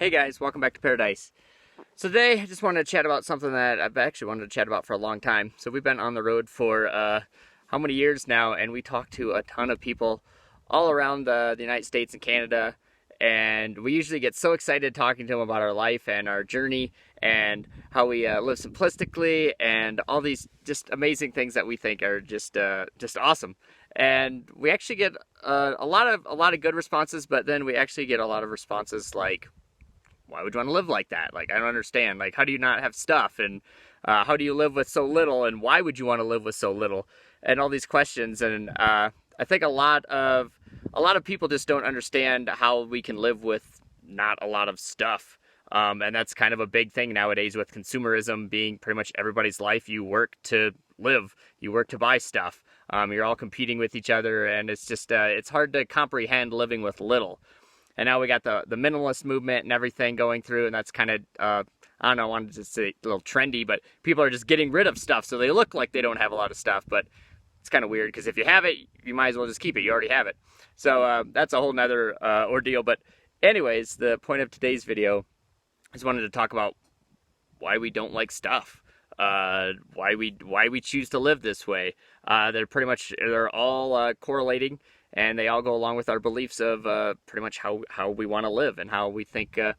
Hey guys, welcome back to Paradise. So today I just wanted to chat about something that I've actually wanted to chat about for a long time. So we've been on the road for how many years now, and we talked to a ton of people all around the United States and Canada, and we usually get so excited talking to them about our life and our journey and how we live simplistically and all these just amazing things that we think are just awesome. And we actually get a lot of good responses, but then we actually get a lot of responses like, why would you want to live like that? Like, I don't understand. Like, how do you not have stuff? And how do you live with so little? And why would you want to live with so little? And all these questions. And I think a lot of people just don't understand how we can live with not a lot of stuff. And that's kind of a big thing nowadays with consumerism being pretty much everybody's life. You work to live. You work to buy stuff. You're all competing with each other. And it's just, it's hard to comprehend living with little. And now we got the minimalist movement and everything going through, and that's kind of, I don't know, I wanted to say a little trendy, but people are just getting rid of stuff, so they look like they don't have a lot of stuff, but it's kind of weird, because if you have it, you might as well just keep it. You already have it. So that's a whole nother ordeal. But anyways, the point of today's video is wanted to talk about why we don't like stuff, why we choose to live this way. They're all correlating. And they all go along with our beliefs of pretty much how we want to live and how we think this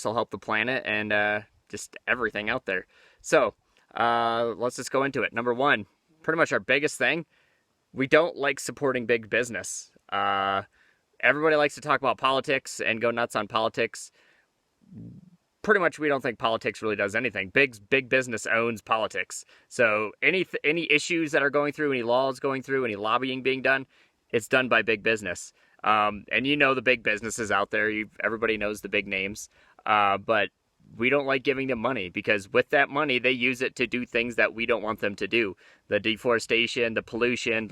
will help the planet and just everything out there. So let's just go into it. Number one, pretty much our biggest thing, we don't like supporting big business. Everybody likes to talk about politics and go nuts on politics. Pretty much we don't think politics really does anything. Big business owns politics. So any issues that are going through, any laws going through, any lobbying being done, it's done by big business. And you know the big businesses out there. Everybody knows the big names. But we don't like giving them money, because with that money, they use it to do things that we don't want them to do. The deforestation, the pollution,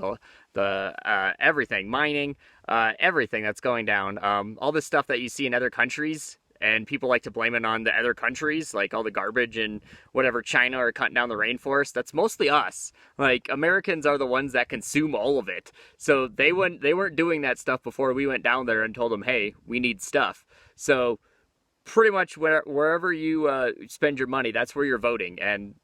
the everything, mining, everything that's going down. All this stuff that you see in other countries. And people like to blame it on the other countries, like all the garbage and whatever, China are cutting down the rainforest. That's mostly us. Like, Americans are the ones that consume all of it. So they weren't doing that stuff before we went down there and told them, hey, we need stuff. So pretty much wherever you spend your money, that's where you're voting. And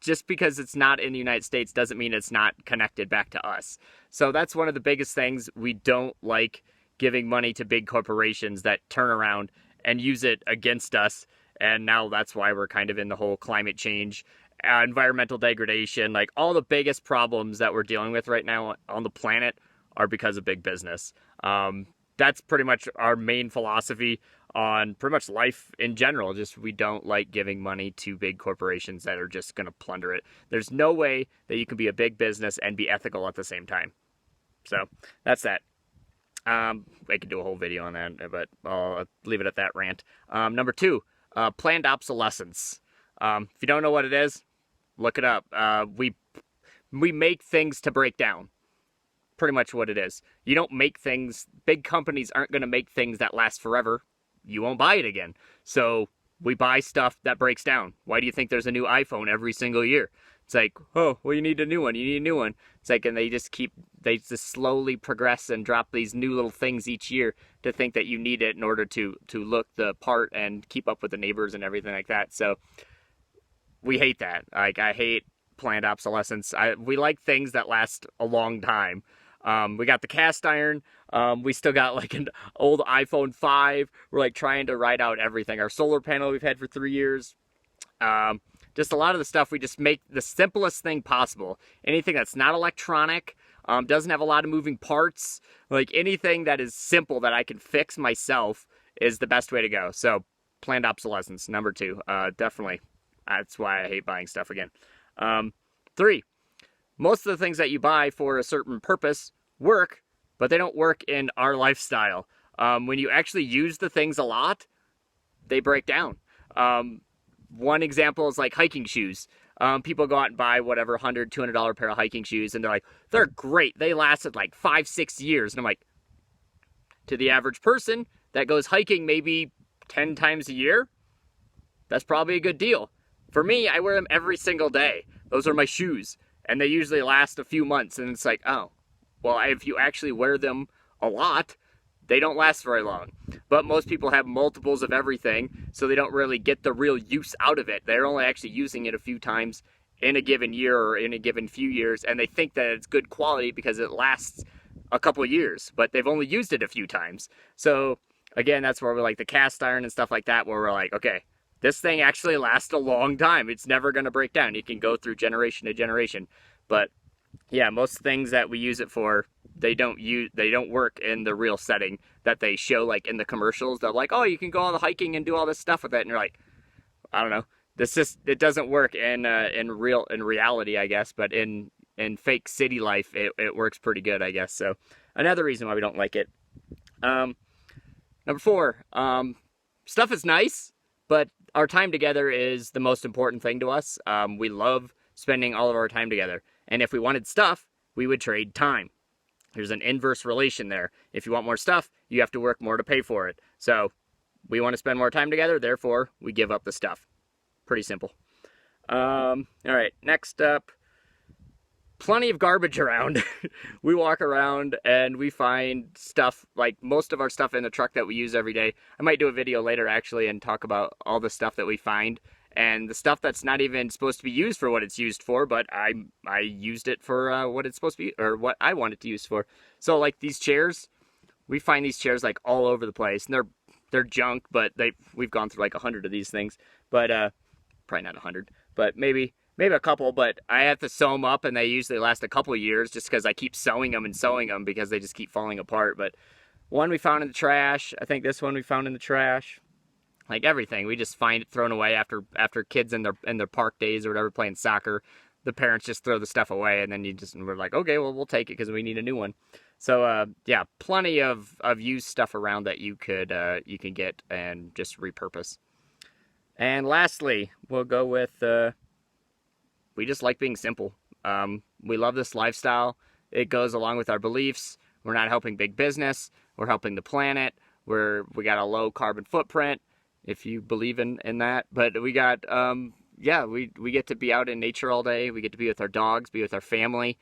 just because it's not in the United States doesn't mean it's not connected back to us. So that's one of the biggest things. We don't like giving money to big corporations that turn around and use it against us. And now that's why we're kind of in the whole climate change, environmental degradation, like all the biggest problems that we're dealing with right now on the planet are because of big business. That's pretty much our main philosophy on pretty much life in general. Just, we don't like giving money to big corporations that are just going to plunder it. There's no way that you can be a big business and be ethical at the same time. So that's that. I could do a whole video on that, but I'll leave it at that rant. Number two, planned obsolescence. If you don't know what it is, look it up. We make things to break down. Pretty much what it is. You don't make things, big companies aren't going to make things that last forever. You won't buy it again. So we buy stuff that breaks down. Why do you think there's a new iPhone every single year? It's like, oh, well, you need a new one. You need a new one. It's like, and they just slowly progress and drop these new little things each year to think that you need it in order to look the part and keep up with the neighbors and everything like that. So we hate that. Like, I hate planned obsolescence. We like things that last a long time. We got the cast iron. We still got like an old iPhone 5. We're like trying to ride out everything. Our solar panel we've had for 3 years. Just a lot of the stuff, we just make the simplest thing possible. Anything that's not electronic, doesn't have a lot of moving parts, like anything that is simple that I can fix myself is the best way to go. So planned obsolescence, number two, definitely. That's why I hate buying stuff again. 3, most of the things that you buy for a certain purpose work, but they don't work in our lifestyle. When you actually use the things a lot, they break down. One example is like hiking shoes. People go out and buy whatever $100, $200 pair of hiking shoes, and they're like, they're great. They lasted like 5-6 years. And I'm like, to the average person that goes hiking maybe 10 times a year, that's probably a good deal. For me, I wear them every single day. Those are my shoes, and they usually last a few months. And it's like, oh, well, if you actually wear them a lot, they don't last very long. But but most people have multiples of everything, so they don't really get the real use out of it. They're only actually using it a few times in a given year or in a given few years, and they think that it's good quality because it lasts a couple of years, but they've only used it a few times. So again, that's where we're like the cast iron and stuff like that, where we're like, okay, this thing actually lasts a long time. It's never going to break down. It can go through generation to generation. But yeah, most things that we use it for, they don't work in the real setting that they show, like in the commercials. They're like, oh, you can go all the hiking and do all this stuff with it, and you're like, I don't know. It doesn't work in reality, I guess, but in fake city life, it works pretty good, I guess. So another reason why we don't like it. Number 4, stuff is nice, but our time together is the most important thing to us. We love spending all of our time together. And if we wanted stuff, we would trade time. There's an inverse relation there. If you want more stuff, you have to work more to pay for it. So we want to spend more time together, therefore we give up the stuff. Pretty simple. All right, next up, plenty of garbage around. We walk around and we find stuff, like most of our stuff in the truck that we use every day. I might do a video later actually and talk about all the stuff that we find and the stuff that's not even supposed to be used for what it's used for, but I used it for what it's supposed to be, or what I want it to use for. So like these chairs, we find these chairs like all over the place, and they're junk, but we've gone through like 100 of these things, but probably not 100, but maybe a couple, but I have to sew them up, and they usually last a couple of years just because I keep sewing them because they just keep falling apart. But one we found in the trash. I think this one we found in the trash. Like everything, we just find it thrown away after kids in their park days or whatever playing soccer. The parents just throw the stuff away, and then we're like, okay, well, we'll take it because we need a new one. So yeah, plenty of used stuff around that you can get and just repurpose. And lastly, we'll go with we just like being simple. We love this lifestyle. It goes along with our beliefs. We're not helping big business. We're helping the planet. We got a low carbon footprint, if you believe in that. But we got, yeah, we get to be out in nature all day. We get to be with our dogs, be with our family.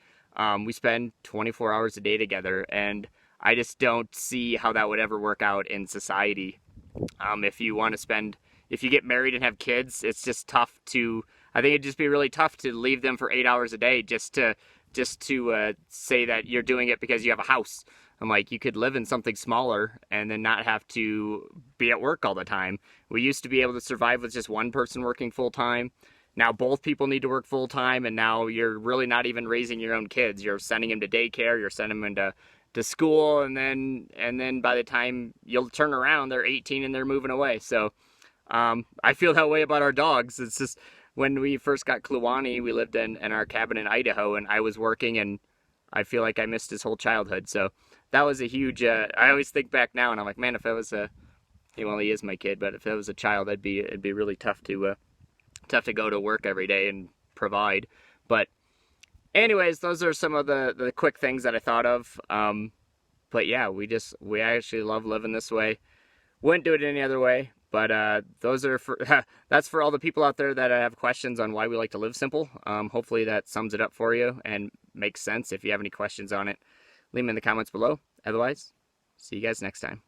We spend 24 hours a day together, and I just don't see how that would ever work out in society. If you get married and have kids, it's just tough I think it'd just be really tough to leave them for 8 hours a day just to say that you're doing it because you have a house. I'm like, you could live in something smaller and then not have to be at work all the time. We used to be able to survive with just one person working full time. Now both people need to work full time, and now you're really not even raising your own kids. You're sending them to daycare, you're sending them to school, and then by the time you'll turn around, they're 18 and they're moving away. So I feel that way about our dogs. It's just when we first got Kluwani, we lived in our cabin in Idaho, and I was working, and I feel like I missed his whole childhood. So that was a huge, I always think back now, and I'm like, man, if it was well, he is my kid, but if it was a child, it'd be really tough to go to work every day and provide. But anyways, those are some of the quick things that I thought of. But yeah, we actually love living this way. Wouldn't do it any other way. But those are that's for all the people out there that have questions on why we like to live simple. Hopefully that sums it up for you and makes sense. If you have any questions on it, leave them in the comments below. Otherwise, see you guys next time.